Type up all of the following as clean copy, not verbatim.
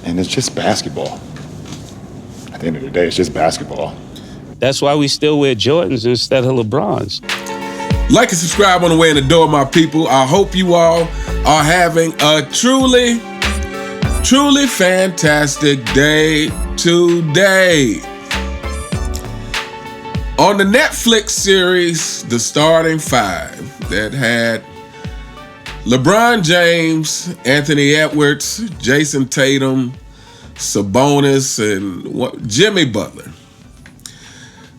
And it's just basketball. At the end of the day, it's just basketball. That's why we still wear Jordans instead of LeBrons. Like and subscribe on the way in the door, my people. I hope you all are having a truly, truly fantastic day today. On the Netflix series, The Starting Five, that had LeBron James, Anthony Edwards, Jason Tatum, Sabonis, and Jimmy Butler.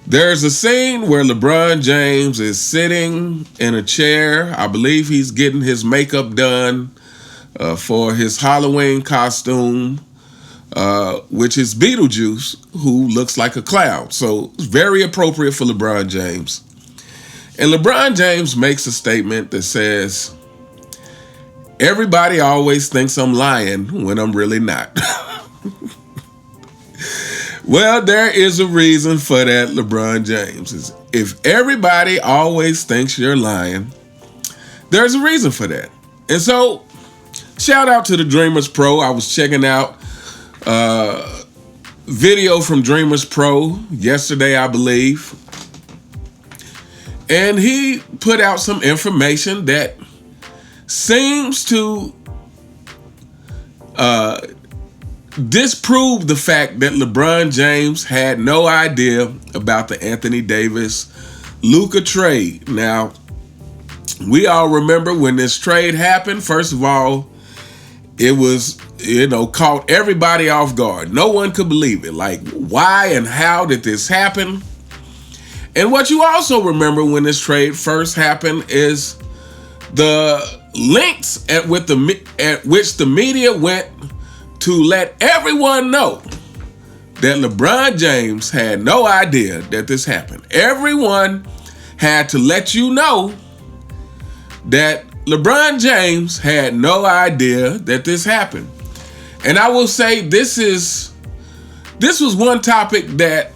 There's a scene where LeBron James is sitting in a chair. I believe he's getting his makeup done for his Halloween costume, which is Beetlejuice, who looks like a clown. So it's very appropriate for LeBron James. And LeBron James makes a statement that says, "Everybody always thinks I'm lying when I'm really not." Well, there is a reason for that, LeBron James. If everybody always thinks you're lying, there's a reason for that. And so, shout out to the Dreamers Pro. I was checking out video from Dreamers Pro yesterday, I believe. And he put out some information that seems to disprove the fact that LeBron James had no idea about the Anthony Davis-Luka trade. Now, we all remember when this trade happened. First of all, it was, caught everybody off guard. No one could believe it. Like, why and how did this happen? And what you also remember when this trade first happened is the links at which the media went to let everyone know that LeBron James had no idea that this happened. Everyone had to let you know that LeBron James had no idea that this happened. And I will say this was one topic that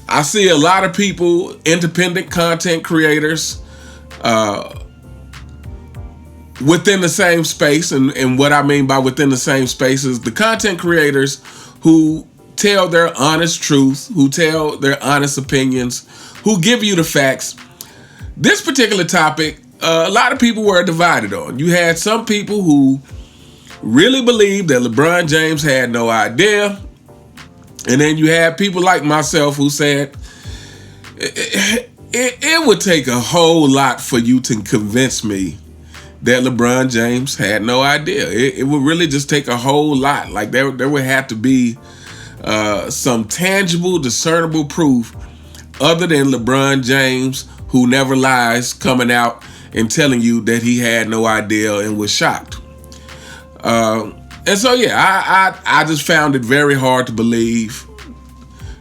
I see a lot of people, independent content creators, within the same space, and what I mean by within the same space is the content creators who tell their honest truth, who tell their honest opinions, who give you the facts. This particular topic, a lot of people were divided on. You had some people who really believed that LeBron James had no idea, and then you had people like myself who said it would take a whole lot for you to convince me that LeBron James had no idea. It would really just take a whole lot. Like there would have to be some tangible, discernible proof other than LeBron James, who never lies, coming out and telling you that he had no idea and was shocked. And so, yeah, I just found it very hard to believe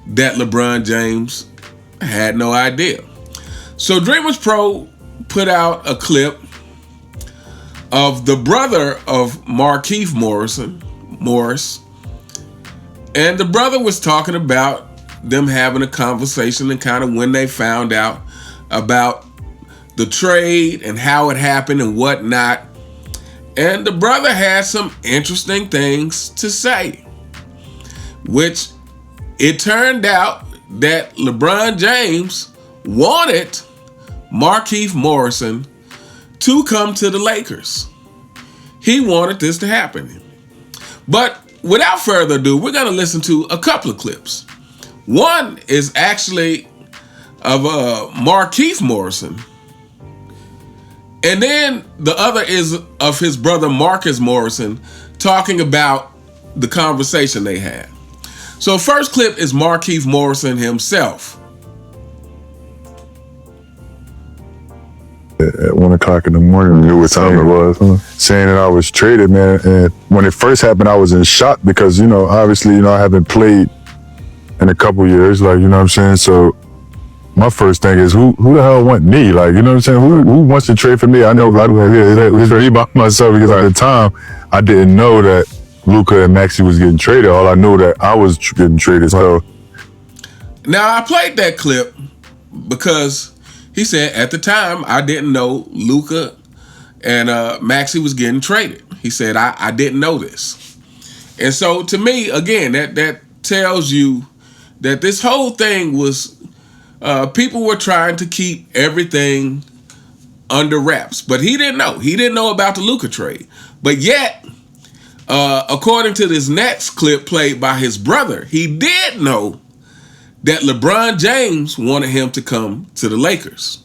that LeBron James had no idea. So Dreamers Pro put out a clip of the brother of Markieff Morris. And the brother was talking about them having a conversation and kind of when they found out about the trade and how it happened and whatnot. And the brother had some interesting things to say, which it turned out that LeBron James wanted Markieff Morris to come to the Lakers. He wanted this to happen. But without further ado, we're going to listen to a couple of clips. One is actually of Markieff Morris. And then the other is of his brother Marcus Morris talking about the conversation they had. So first clip is Markieff Morris himself. At 1 o'clock in the morning, I knew what time it was, saying that I was traded, man. And when it first happened, I was in shock because, obviously, I haven't played in a couple years, like, you know what I'm saying? So my first thing is, who the hell want me? Like, you know what I'm saying? Who wants to trade for me? I know it was me by myself because at the time, I didn't know that Luka and Maxey was getting traded. All I knew that I was getting traded. So now I played that clip because he said at the time I didn't know Luka and Maxey was getting traded. He said I didn't know this. And so to me, again, that tells you that this whole thing was people were trying to keep everything under wraps. But he didn't know. He didn't know about the Luka trade. But yet, according to this next clip played by his brother, he did know that LeBron James wanted him to come to the Lakers.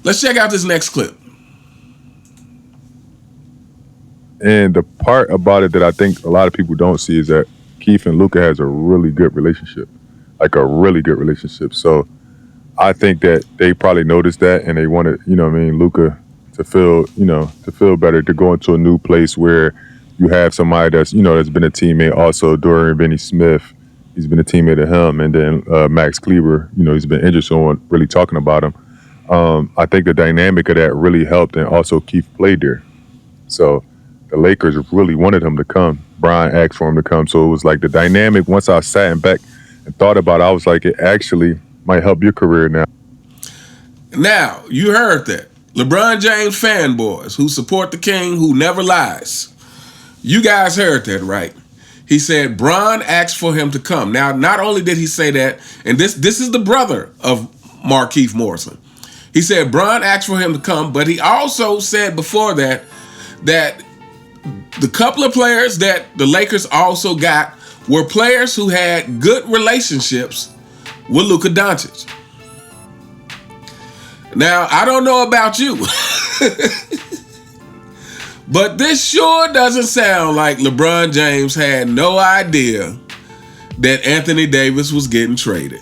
Let's check out this next clip. And the part about it that I think a lot of people don't see is that Keith and Luka has a really good relationship, like a really good relationship. So I think that they probably noticed that and they wanted, Luka to feel better, to go into a new place where you have somebody that's been a teammate. Also, Dorian Finney-Smith, he's been a teammate of him, and then Max Kleber, he's been injured, so no one really talking about him. I think the dynamic of that really helped, and also Keith played there. So the Lakers really wanted him to come. Brian asked for him to come. So it was like the dynamic, once I sat back and thought about it, I was like, it actually might help your career now. Now, you heard that. LeBron James fanboys who support the king who never lies. You guys heard that, right? He said Bron asked for him to come. Now, not only did he say that, and this is the brother of Markieff Morrison. He said Bron asked for him to come, but he also said before that the couple of players that the Lakers also got were players who had good relationships with Luka Doncic. Now, I don't know about you, but this sure doesn't sound like LeBron James had no idea that Anthony Davis was getting traded.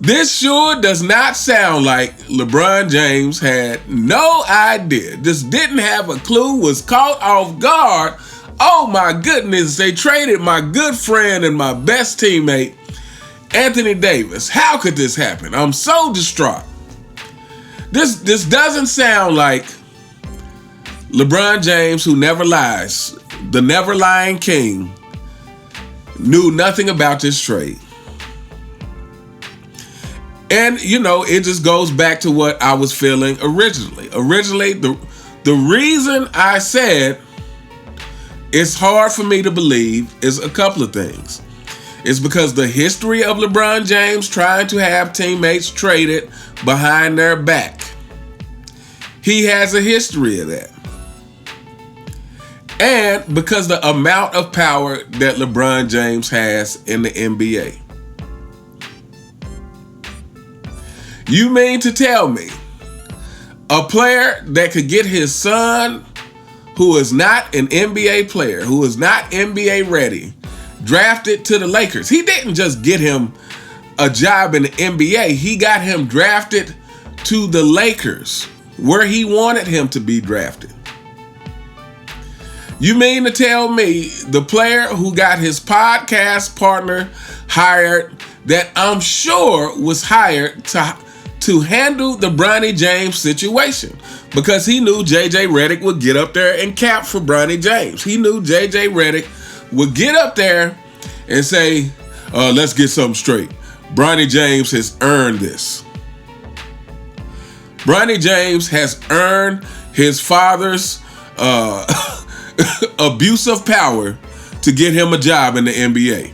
This sure does not sound like LeBron James had no idea, just didn't have a clue, was caught off guard. Oh my goodness, they traded my good friend and my best teammate, Anthony Davis. How could this happen? I'm so distraught. This doesn't sound like LeBron James, who never lies, the never lying king, knew nothing about this trade. And, it just goes back to what I was feeling originally. Originally, the reason I said it's hard for me to believe is a couple of things. It's because the history of LeBron James trying to have teammates traded behind their back. He has a history of that. And because the amount of power that LeBron James has in the NBA. You mean to tell me a player that could get his son, who is not an NBA player, who is not NBA ready, drafted to the Lakers? He didn't just get him a job in the NBA. He got him drafted to the Lakers, where he wanted him to be drafted. You mean to tell me the player who got his podcast partner hired, that I'm sure was hired to handle the Bronny James situation, because he knew JJ Redick would get up there and cap for Bronny James. He knew JJ Redick would get up there and say, let's get something straight. Bronny James has earned this. Bronny James has earned his father's abuse of power to get him a job in the NBA.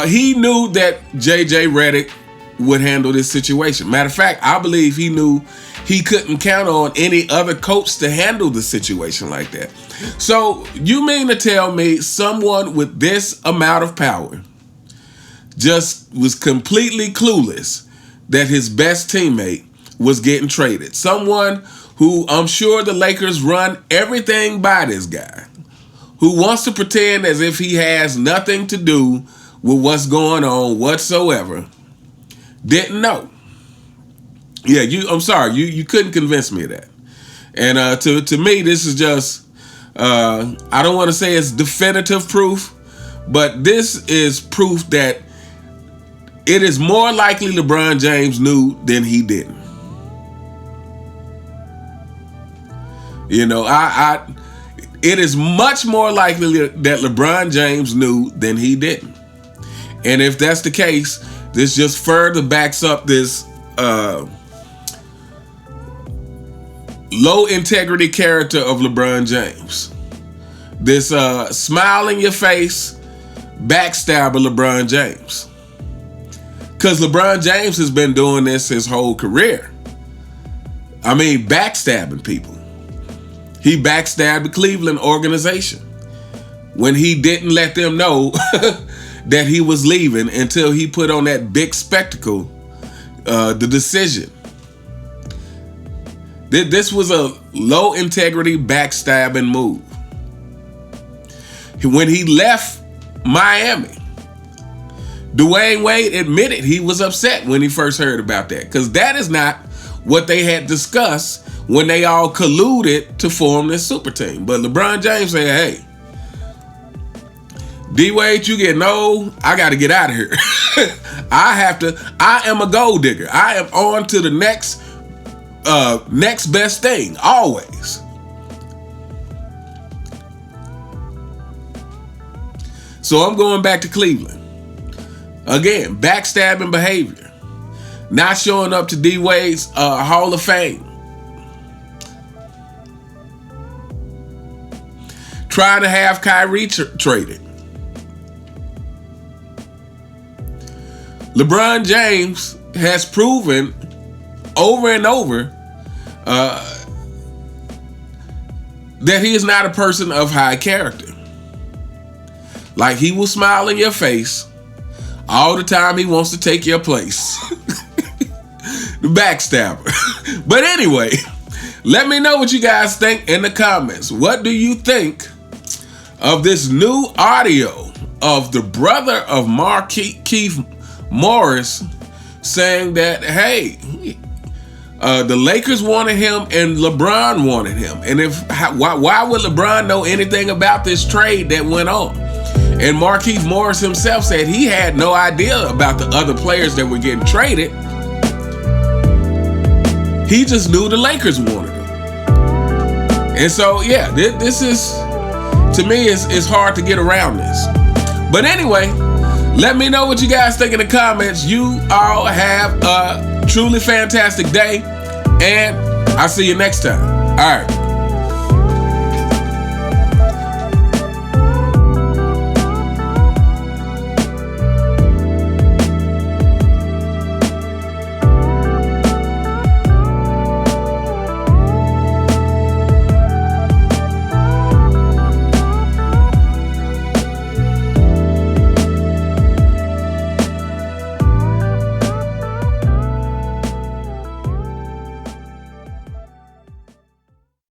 He knew that JJ Redick would handle this situation. Matter of fact, I believe he knew he couldn't count on any other coach to handle the situation like that. So you mean to tell me someone with this amount of power just was completely clueless that his best teammate was getting traded? Someone who I'm sure the Lakers run everything by this guy, who wants to pretend as if he has nothing to do with what's going on whatsoever, didn't know. Yeah, I'm sorry, you couldn't convince me of that. And to me, this is just, I don't want to say it's definitive proof, but this is proof that it is more likely LeBron James knew than he didn't. It is much more likely that LeBron James knew than he didn't. And if that's the case, this just further backs up this low integrity character of LeBron James. this smile in your face backstabber LeBron James. Because LeBron James has been doing this his whole career. I mean, backstabbing people. He backstabbed the Cleveland organization when he didn't let them know that he was leaving until he put on that big spectacle, the decision. This was a low integrity backstabbing move. When he left Miami, Dwayne Wade admitted he was upset when he first heard about that, because that is not what they had discussed when they all colluded to form this super team. But LeBron James said, hey, D-Wade, you getting old, I got to get out of here. I am a gold digger. I am on to the next best thing, always. So I'm going back to Cleveland. Again, backstabbing behavior. Not showing up to D-Wade's Hall of Fame. Trying to have Kyrie traded. LeBron James has proven over and over that he is not a person of high character. Like, he will smile in your face all the time he wants to take your place. The backstabber. But anyway, let me know what you guys think in the comments. What do you think of this new audio of the brother of Markieff Morris saying that, hey, the Lakers wanted him and LeBron wanted him? And why would LeBron know anything about this trade that went on? And Markieff Morris himself said he had no idea about the other players that were getting traded. He just knew the Lakers wanted him. And so, yeah, this is, to me, it's hard to get around this. But anyway, let me know what you guys think in the comments. You all have a truly fantastic day, and I'll see you next time. All right.